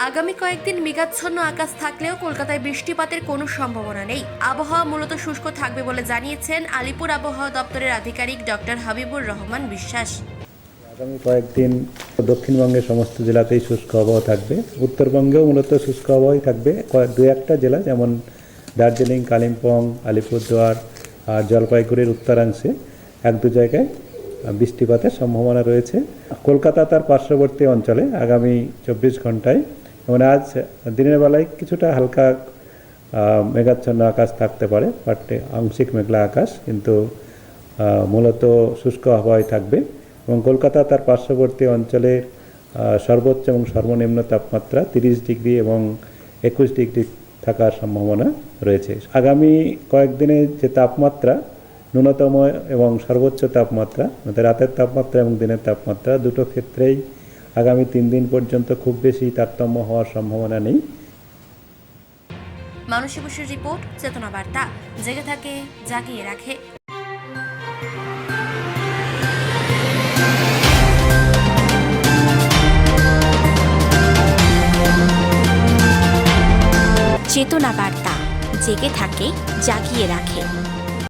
আগামী কয়েকদিন মেঘাচ্ছন্ন আকাশ থাকলেও কলকাতায় বৃষ্টিপাতের কোনো সম্ভাবনা নেই। আবহাওয়া মূলত শুষ্ক থাকবে বলে জানিয়েছেন আলিপুর আবহাওয়া দপ্তরের আধিকারিক ডক্টর হাবিবুর রহমান বিশ্বাস। আগামী কয়েকদিন দক্ষিণবঙ্গের সমস্ত জেলাতেই শুষ্ক আবহাওয়া থাকবে। উত্তরবঙ্গেও মূলত শুষ্ক আবহাওয়াই থাকবে। দু একটা জেলা যেমন দার্জিলিং, কালিম্পং, আলিপুরদুয়ার আর জলপাইগুড়ির উত্তরাংশে এক দু জায়গায় বৃষ্টিপাতের সম্ভাবনা রয়েছে। কলকাতা তার পার্শ্ববর্তী অঞ্চলে আগামী 24 ঘন্টায় যেমন আজ দিনের বেলায় কিছুটা হালকা মেঘাচ্ছন্ন আকাশ থাকতে পারে, বাট আংশিক মেঘলা আকাশ, কিন্তু মূলত শুষ্ক আবহাওয়াই থাকবে। এবং কলকাতা তার পার্শ্ববর্তী অঞ্চলের সর্বোচ্চ এবং সর্বনিম্ন তাপমাত্রা 30 ডিগ্রি এবং 21 ডিগ্রি থাকার সম্ভাবনা রয়েছে। আগামী কয়েকদিনে যে তাপমাত্রা, ন্যূনতম এবং সর্বোচ্চ তাপমাত্রা, রাতের তাপমাত্রা এবং দিনের তাপমাত্রা দুটো ক্ষেত্রেই আগামী 3 দিন পর্যন্ত খুব বেশি তারতম্য হওয়ার সম্ভাবনা নেই। মানসী বসুর রিপোর্ট, চেতনা বার্তা, জেগে থাকে, জাগিয়ে রাখে। চেতনা বার্তা, জেগে থাকে, জাগিয়ে রাখে।